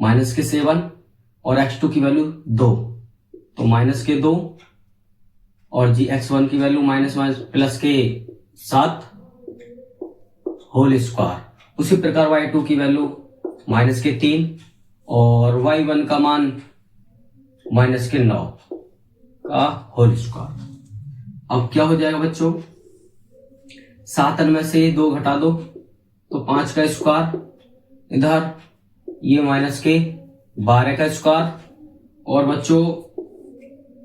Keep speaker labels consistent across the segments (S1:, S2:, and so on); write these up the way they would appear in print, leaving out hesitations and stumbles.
S1: Minus के 7 और x2 की वैल्यू 2, तो माइनस के 2 और जी x1 की वैल्यू माइनस प्लस के 7 होल स्क्वायर। उसी प्रकार y2 की वैल्यू माइनस के 3 और y1 का मान माइनस के 9 का होल स्क्वायर। अब क्या हो जाएगा बच्चों, 7 में से 2 घटा दो तो 5 का स्क्वायर, इधर ये माइनस के 12 का स्क्वायर, और बच्चों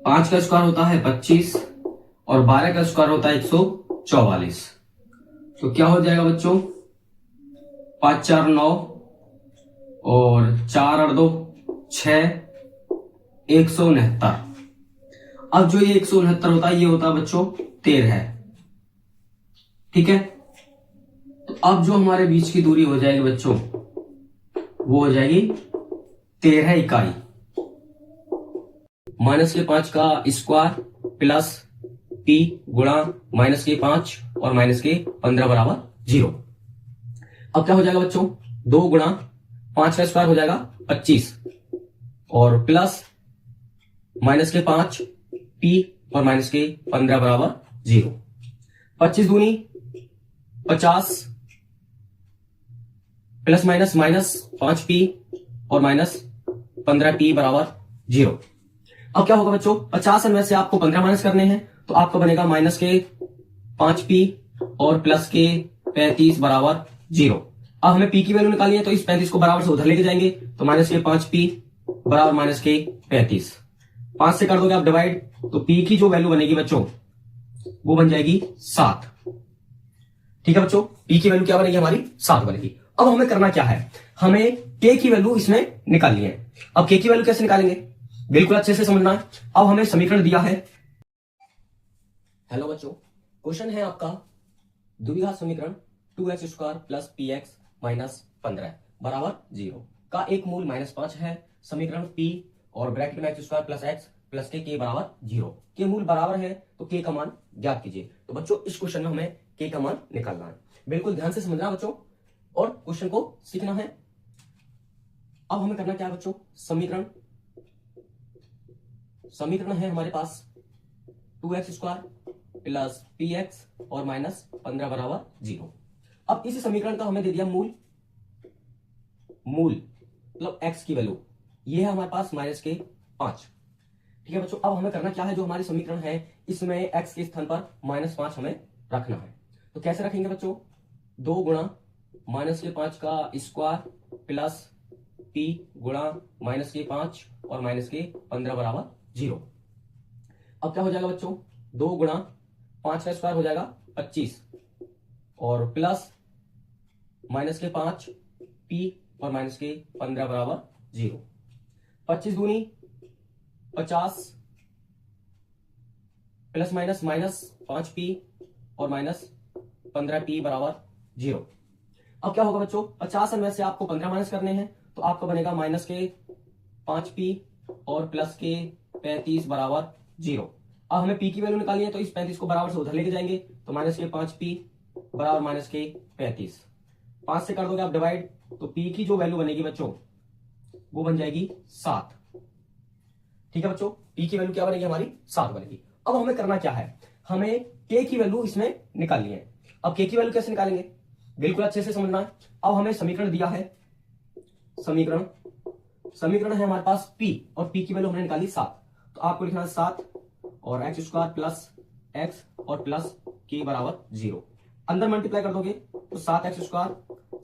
S1: 5 का स्क्वायर होता है 25 और 12 का स्क्वायर होता है 144। तो क्या हो जाएगा बच्चों, 5 4 9 और 4 और 2 6, 169। अब जो ये 169 होता है ये होता है बच्चों 13, ठीक है। तो अब जो हमारे बीच की दूरी हो जाएगी बच्चों वो हो जाएगी 13 इकाई। माइनस के 5 का स्क्वायर प्लस p गुणा माइनस के 5 और माइनस के 15 बराबर 0। अब क्या हो जाएगा बच्चों, 2 गुणा 5 का स्क्वायर हो जाएगा 25 और प्लस माइनस के 5 p और माइनस के 15 बराबर 0। 25 दूनी 50 प्लस माइनस माइनस 5p और माइनस 15p बराबर 0। अब क्या होगा बच्चों, 50 में से आपको 15 माइनस करने हैं तो आपका बनेगा माइनस के 5p और प्लस के 35 बराबर 0। अब हमें p की वैल्यू निकालनी है तो इस 35 को बराबर से उधर लेके जाएंगे तो माइनस के 5p बराबर माइनस के 35। 5 से कर दोगे आप डिवाइड तो p की जो वैल्यू बनेगी बच्चों वो बन जाएगी 7, ठीक है बच्चों। p की वैल्यू क्या बनेगी हमारी 7 बनेगी। अब हमें करना क्या है, हमें k की वैल्यू इसमें निकालनी है। अब k की वैल्यू कैसे निकालेंगे, बिल्कुल अच्छे से समझना है। अब हमें समीकरण दिया है, हेलो बच्चों, क्वेश्चन है आपका द्विघात समीकरण 2x square plus px minus 15 बराबर 0 का एक मूल -5 है। समीकरण p और ब्रैकेट में x square plus x plus के बराबर 0 के मूल बराबर है तो k का मान ज्ञात कीजिए। तो बच्चों इस क्वेश्चन में हमें k का मान निकालना है, बिल्कुल ध्यान से समझना बच्चों और क्वेश्चन को सीखना है। अब हमें करना क्या है बच्चों, समीकरण है हमारे पास 2x स्क्वायर प्लस px और माइनस 15 बराबर 0। अब इस समीकरण का हमें दे दिया मूल मतलब x की वैल्यू, ये है हमारे पास माइनस के 5, ठीक है बच्चों। अब हमें करना क्या है, जो हमारी समीकरण है इसमें x के स्थान पर -5 हमें रखना है। तो कैसे रखेंगे बच्चों, 2 गुणा माइनस के 5 का स्क्वायर प्लस p गुणा माइनस के 5 और माइनस के 15 बराबर 0। अब क्या हो जाएगा बच्चों, 2 गुणा 5 का स्क्वायर हो जाएगा 25 और प्लस माइनस के 5 p और माइनस के 15 बराबर 0। 25 दूनी 50 प्लस माइनस माइनस 5p और माइनस 15p बराबर 0। अब क्या होगा बच्चों, 50 में से आपको 15 माइनस करने हैं तो आपका बनेगा माइनस के 5p और प्लस के 35 बराबर 0। अब हमें p की वैल्यू निकालनी है तो इस 35 को बराबर से उधर लेके जाएंगे तो माइनस के 5p बराबर माइनस के 35। 5 से कर दोगे आप डिवाइड तो p की जो वैल्यू बनेगी बच्चों वो बन जाएगी 7, ठीक है बच्चों। p की वैल्यू क्या बनेगी हमारी 7 बनेगी। अब हमें करना क्या है, हमें k की वैल्यू इसमें निकालनी है। अब k की वैल्यू कैसे निकालेंगे, बिल्कुल अच्छे से समझना है। अब हमें समीकरण दिया है, समीकरण है हमारे पास p और p की वैल्यू हमने निकाली 7, तो आपको लिखना है 7 और x स्क्वायर प्लस x और प्लस k बराबर 0। अंदर मल्टीप्लाई कर दोगे तो 7x स्क्वायर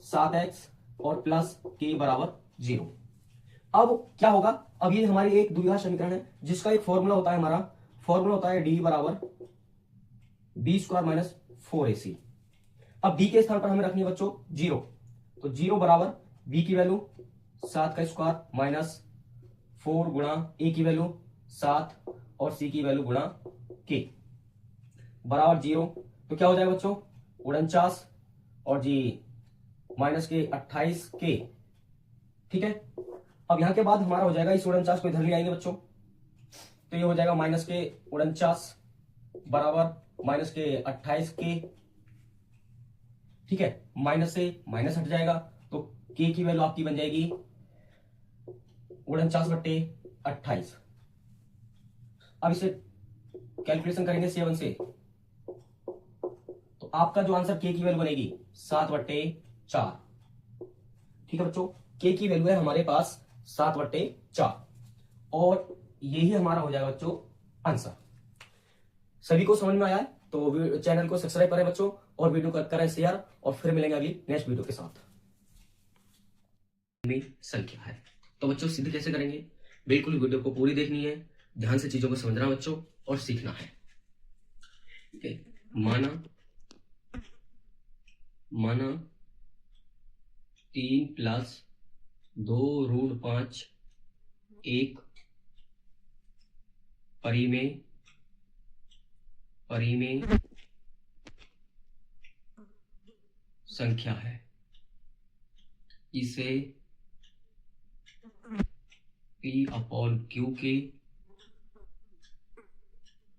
S1: 7x और प्लस k बराबर 0। अब क्या होगा, अब ये हमारी एक द्विघात समीकरण है जिसका एक फॉर्मूला होता है, हमारा फॉर्मूला होता है d बराबर b स्क्वायर माइनस 4ac। अब d के स्थान पर हमें रखनी है बच्चों 0, तो 0 बराबर b की वैल्यू 7 का स्क्वायर माइनस 4 गुणा a की वैल्यू 7 और c की वैल्यू गुणा k बराबर 0। तो क्या हो जाएगा बच्चों, 49 और जी माइनस के 28 k, ठीक है। अब यहां के बाद हमारा हो जाएगा, इस 49 को इधर ले आएंगे बच्चों तो ये हो जाएगा माइनस के 49 बराबर माइनस के 28 k, ठीक है। माइनस से माइनस हट जाएगा तो k की वैल्यू आपकी बन जाएगी 49/28। अब इसे कैलकुलेशन करेंगे 7 से, तो आपका जो आंसर के की वैल्यू बनेगी 7/4। ठीक है बच्चों, के की वैल्यू है हमारे पास 7/4 और यही हमारा हो जाएगा बच्चों आंसर। सभी को समझ में आया है तो चैनल को सब्सक्राइब करें बच्चों और वीडियो को करें शेयर, और फिर मिलेंगे अगली नेक्स्ट वीडियो के साथ। संख्या है तो बच्चों सिद्ध कैसे करेंगे, बिल्कुल वीडियो को पूरी देखनी है, ध्यान से चीजों को समझना बच्चों और सीखना है। ठीक है, माना 3 + 2 √ 5 एक परिमेय संख्या है, इसे P/Q के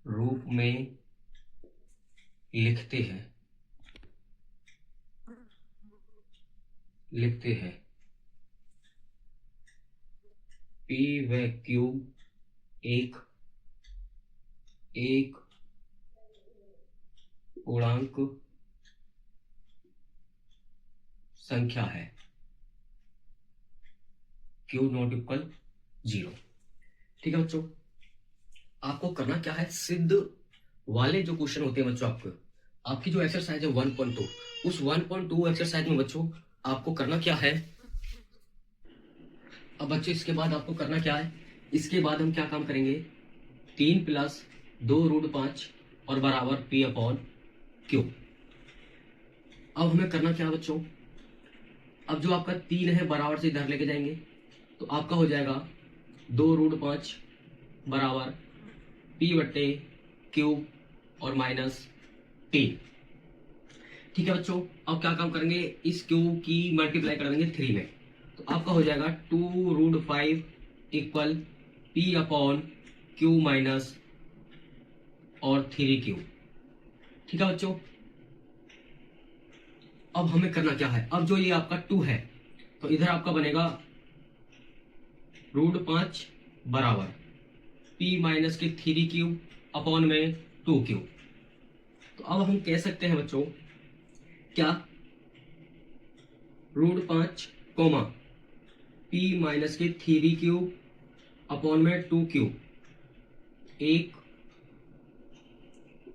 S1: रूप में लिखते हैं। P व Q एक पूर्णांक संख्या है, Q ≠ 0। ठीक है बच्चों, आपको करना क्या है, सिद्ध वाले जो क्वेश्चन होते हैं बच्चों, आपकी जो एक्सरसाइज है 1.2, उस 1.2 एक्सरसाइज में बच्चों आपको करना क्या है। अब बच्चों इसके बाद आपको करना क्या है, इसके बाद हम क्या काम करेंगे, 3 + 2 √ 5 और बराबर P/Q। अब हमें करना क्या है बच्चों, अब जो आपका 3 है बराबर से इधर लेके जाएंगे, तो आपका हो जाएगा 2 √ 5 बराबर P/Q और -3। ठीक है बच्चों, अब क्या काम करेंगे, इस Q की मल्टीप्लाई कर देंगे 3 में, तो आपका हो जाएगा 2 √ 5 = P/Q और 3Q। ठीक है बच्चों, अब हमें करना क्या है, अब जो ये आपका 2 है तो इधर आपका बनेगा √5 बराबर P - के 3Q अपॉन में 2Q। तो अब हम कह सकते हैं बच्चों क्या, √5 P - के 3Q अपॉन में 2Q एक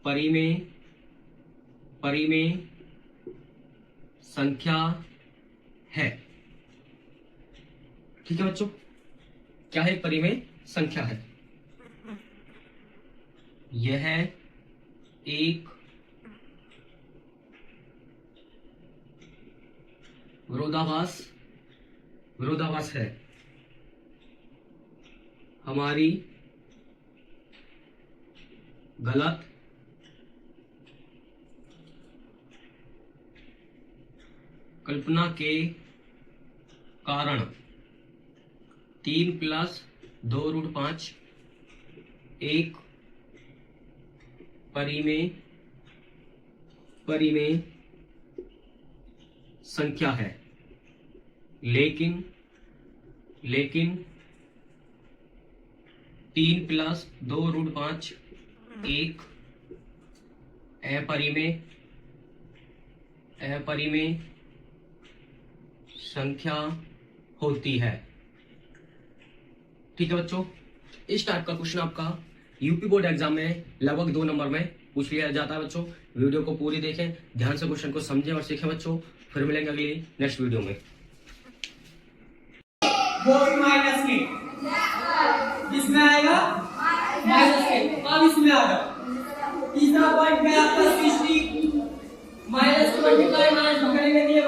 S1: परिमेय संख्या है। ठीक है बच्चों, क्या है, परिमेय संख्या है। यह एक विरोधाभास है, हमारी गलत कल्पना के कारण 3 + 2 √ 5 एक परिमेय संख्या है, लेकिन 3 + 2 √ 5 एक अपरिमेय संख्या होती है। ठीक है बच्चों, इस टाइप का क्वेश्चन आपका यूपी बोर्ड एग्जाम में लगभग 2 नंबर में पूछ लिया जाता है बच्चों। वीडियो को पूरी देखें, ध्यान से क्वेश्चन को समझें और सीखें बच्चों। फिर मिलेंगे अगली नेक्स्ट वीडियो में।
S2: माइनस के इसमें आएगा माइनस के, अब इसमें आएगा तीसरा पॉइंट है आपका 60 -20 करेंगे